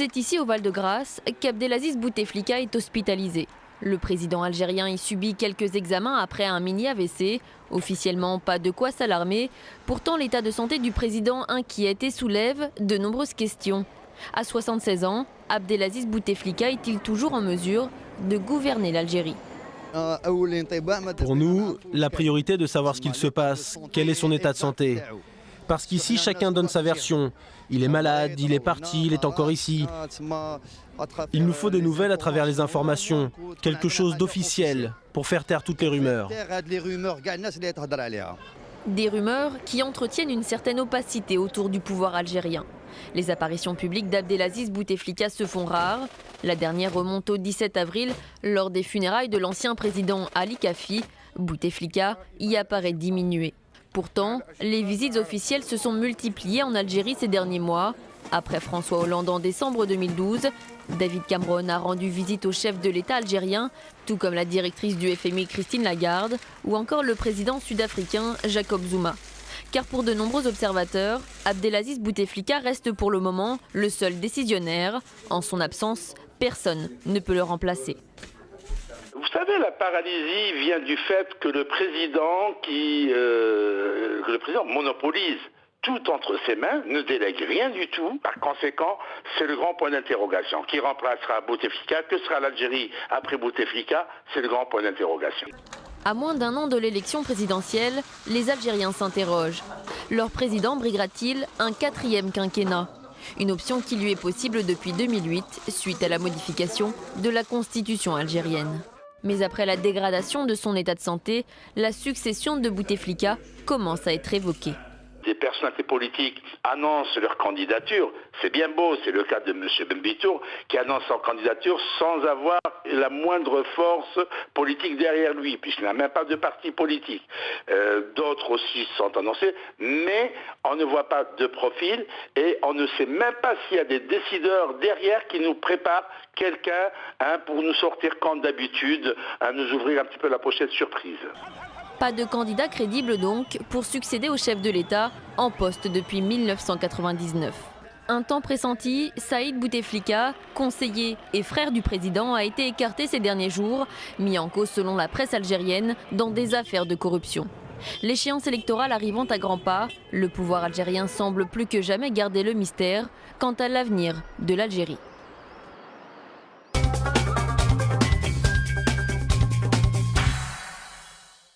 C'est ici, au Val-de-Grâce, qu'Abdelaziz Bouteflika est hospitalisé. Le président algérien y subit quelques examens après un mini-AVC. Officiellement, pas de quoi s'alarmer. Pourtant, l'état de santé du président inquiète et soulève de nombreuses questions. À 76 ans, Abdelaziz Bouteflika est-il toujours en mesure de gouverner l'Algérie? Pour nous, la priorité est de savoir ce qu'il se passe, quel est son état de santé. Parce qu'ici, chacun donne sa version. Il est malade, il est parti, il est encore ici. Il nous faut des nouvelles à travers les informations, quelque chose d'officiel pour faire taire toutes les rumeurs. Des rumeurs qui entretiennent une certaine opacité autour du pouvoir algérien. Les apparitions publiques d'Abdelaziz Bouteflika se font rares. La dernière remonte au 17 avril, lors des funérailles de l'ancien président Ali Kafi. Bouteflika y apparaît diminué. Pourtant, les visites officielles se sont multipliées en Algérie ces derniers mois. Après François Hollande en décembre 2012, David Cameron a rendu visite au chef de l'État algérien, tout comme la directrice du FMI Christine Lagarde ou encore le président sud-africain Jacob Zuma. Car pour de nombreux observateurs, Abdelaziz Bouteflika reste pour le moment le seul décisionnaire. En son absence, personne ne peut le remplacer. Vous savez, la paralysie vient du fait que le président monopolise tout entre ses mains, ne délègue rien du tout. Par conséquent, c'est le grand point d'interrogation. Qui remplacera Bouteflika? Que sera l'Algérie après Bouteflika? C'est le grand point d'interrogation. À moins d'un an de l'élection présidentielle, les Algériens s'interrogent. Leur président briguera-t-il un 4e quinquennat? Une option qui lui est possible depuis 2008, suite à la modification de la constitution algérienne. Mais après la dégradation de son état de santé, la succession de Bouteflika commence à être évoquée. Des personnalités politiques annoncent leur candidature. C'est bien beau, c'est le cas de M. Bembitour qui annonce son candidature sans avoir la moindre force politique derrière lui, puisqu'il n'a même pas de parti politique. D'autres aussi sont annoncés, mais on ne voit pas de profil et on ne sait même pas s'il y a des décideurs derrière qui nous préparent quelqu'un pour nous sortir comme d'habitude, nous ouvrir un petit peu la pochette surprise. Pas de candidat crédible donc pour succéder au chef de l'État en poste depuis 1999. Un temps pressenti, Saïd Bouteflika, conseiller et frère du président, a été écarté ces derniers jours, mis en cause selon la presse algérienne dans des affaires de corruption. L'échéance électorale arrivant à grands pas, le pouvoir algérien semble plus que jamais garder le mystère quant à l'avenir de l'Algérie.